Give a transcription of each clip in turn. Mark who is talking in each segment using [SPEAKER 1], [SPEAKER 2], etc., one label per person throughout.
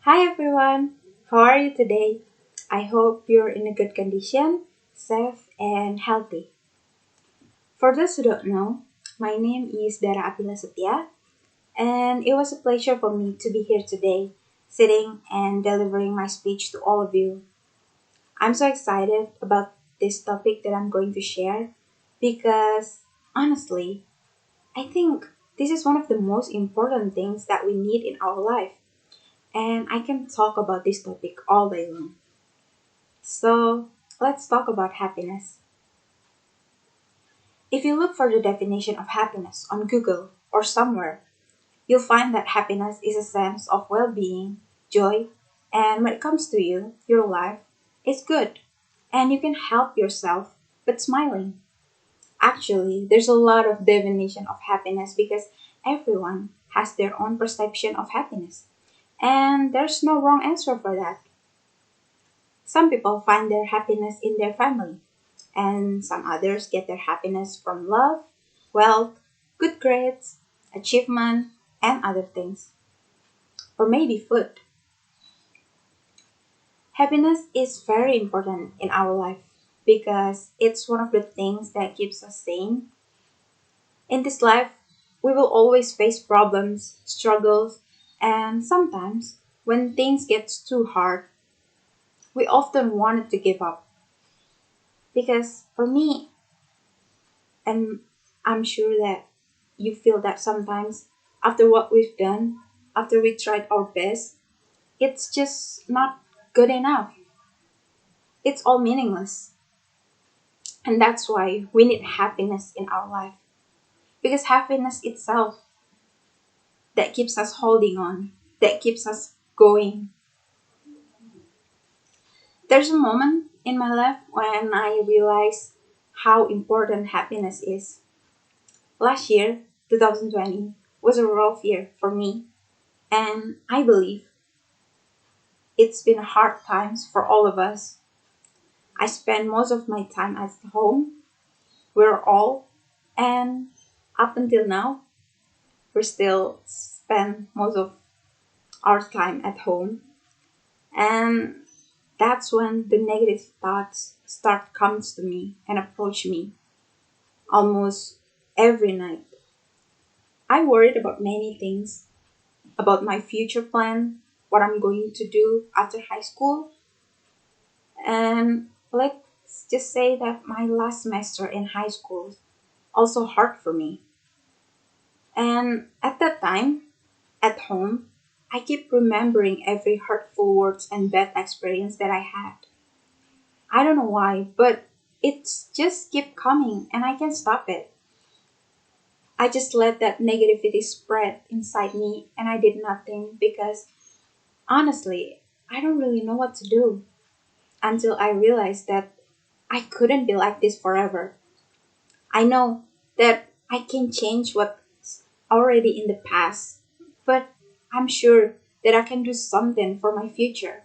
[SPEAKER 1] Hi everyone, how are you today? I hope you're in a good condition, safe, and healthy. For those who don't know, my name is Dara Apila Setia, and it was a pleasure for me to be here today, sitting and delivering my speech to all of you. I'm so excited about this topic that I'm going to share because honestly, I think this is one of the most important things that we need in our life, and I can talk about this topic all day long. So, let's talk about happiness. If you look for the definition of happiness on Google or somewhere, you'll find that happiness is a sense of well being, joy, and when it comes to you, your life is good and you can help yourself but smiling. Actually, there's a lot of definition of happiness because everyone has their own perception of happiness, and there's no wrong answer for that. Some people find their happiness in their family, and some others get their happiness from love, wealth, good grades, achievement, and other things. Or maybe food. Happiness is very important in our life because it's one of the things that keeps us sane. In this life, we will always face problems, struggles, and sometimes when things get too hard, we often wanted to give up. Because for me, and I'm sure that you feel that sometimes after what we've done, after we tried our best, it's just not good enough. It's all meaningless. And that's why we need happiness in our life. Because happiness itself that keeps us holding on, that keeps us going. There's a moment in my life when I realized how important happiness is. Last year, 2020, was a rough year for me, and I believe it's been hard times for all of us. I spend most of my time at home. We're all, and up until now, we still spend most of our time at home. And that's when the negative thoughts start comes to me and approach me almost every night. I worried about many things, about my future plan, what I'm going to do after high school, and let's just say that my last semester in high school also hard for me. And at that time, at home, I keep remembering every hurtful words and bad experience that I had. I don't know why, but it's just keep coming and I can't stop it. I just let that negativity spread inside me and I did nothing because honestly, I don't really know what to do until I realized that I couldn't be like this forever. I know that I can change what's already in the past, but I'm sure that I can do something for my future.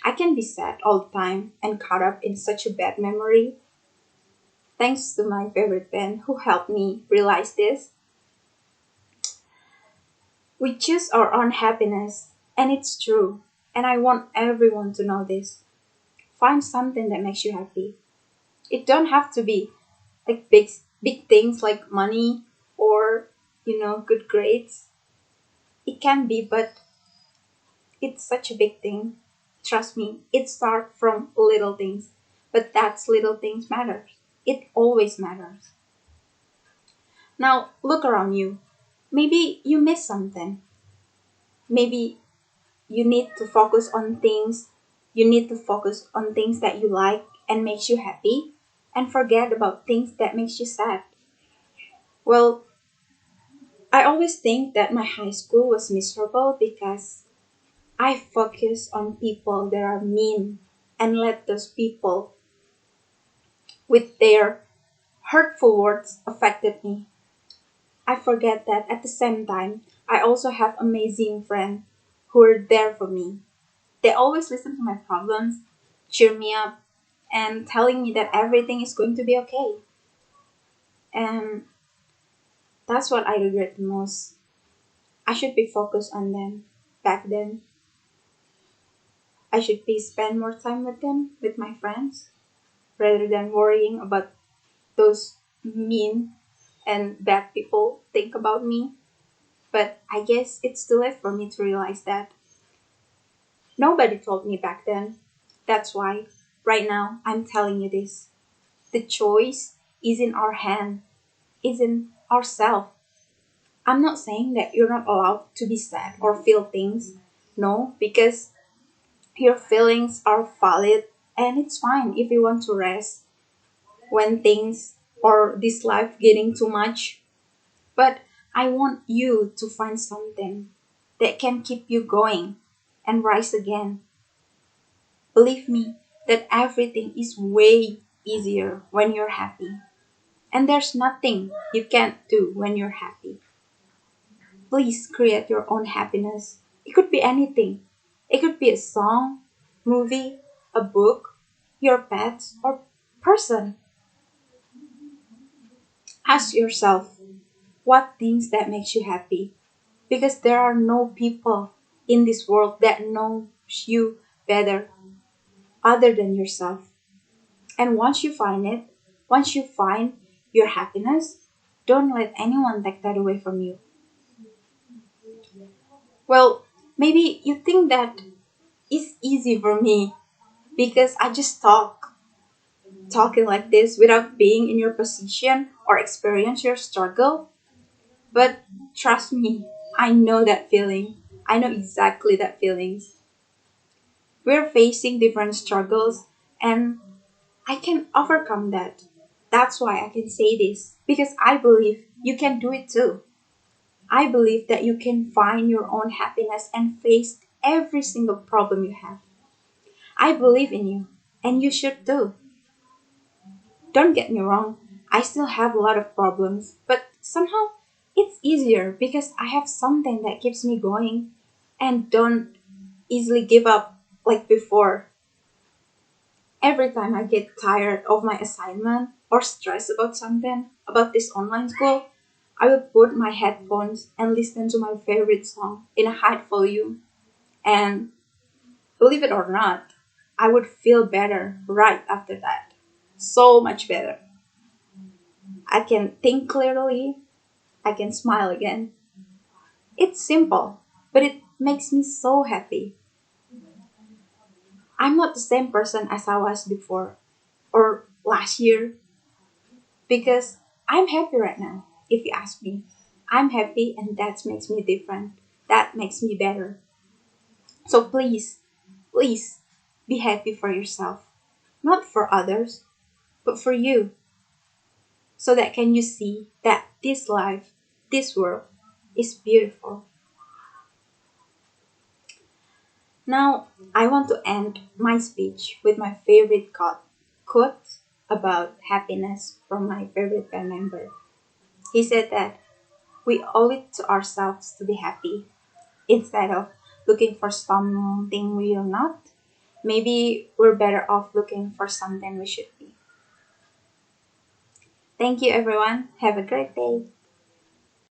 [SPEAKER 1] I can be sad all the time and caught up in such a bad memory. Thanks to my favorite band who helped me realize this. We choose our own happiness, and it's true. And I want everyone to know this. Find something that makes you happy. It don't have to be like big things like money or good grades. It can be, but it's such a big thing. Trust me, it starts from little things, but that's little things matters. It always matters. Now look around you. Maybe you miss something. Maybe you need to focus on things. You need to focus on things that you like and makes you happy, and forget about things that makes you sad. Well, I always think that my high school was miserable because I focus on people that are mean and let those people with their hurtful words affected me. I forget that at the same time, I also have amazing friends who are there for me. They always listen to my problems, cheer me up, and telling me that everything is going to be okay. And that's what I regret the most. I should be focused on them back then. I should be spend more time with them, with my friends, rather than worrying about those mean and bad people think about me. But I guess it's too late for me to realize that. Nobody told me back then. That's why, right now, I'm telling you this. The choice is in our hand, is in ourselves. I'm not saying that you're not allowed to be sad or feel things. No, because your feelings are valid and it's fine if you want to rest when things or this life getting too much. But I want you to find something that can keep you going and rise again. Believe me that everything is way easier when you're happy. And there's nothing you can't do when you're happy. Please create your own happiness. It could be anything. It could be a song, movie, a book, your pets, or person. Ask yourself what things that makes you happy. Because there are no people in this world that knows you better other than yourself. And once you find it, once you find your happiness, don't let anyone take that away from you. Well, maybe you think that it's easy for me because I just talking like this without being in your position or experience your struggle. But trust me, I know that feeling. I know exactly that feelings. We're facing different struggles and I can overcome that. That's why I can say this because I believe you can do it too. I believe that you can find your own happiness and face every single problem you have. I believe in you and you should too. Don't get me wrong, I still have a lot of problems, but somehow it's easier because I have something that keeps me going and don't easily give up like before. Every time I get tired of my assignment or stressed about something, about this online school, I will put my headphones and listen to my favorite song in a high volume. And believe it or not, I would feel better right after that. So much better. I can think clearly, I can smile again. It's simple, but it makes me so happy. I'm not the same person as I was before or last year because I'm happy right now. If you ask me, I'm happy and that makes me different. That makes me better. So please be happy for yourself, not for others, but for you. So that can you see that this life, this world is beautiful. Now, I want to end my speech with my favorite quote about happiness from my favorite band member. He said that we owe it to ourselves to be happy instead of looking for something we are not. Maybe we're better off looking for something we should be. Thank you, everyone. Have a great day.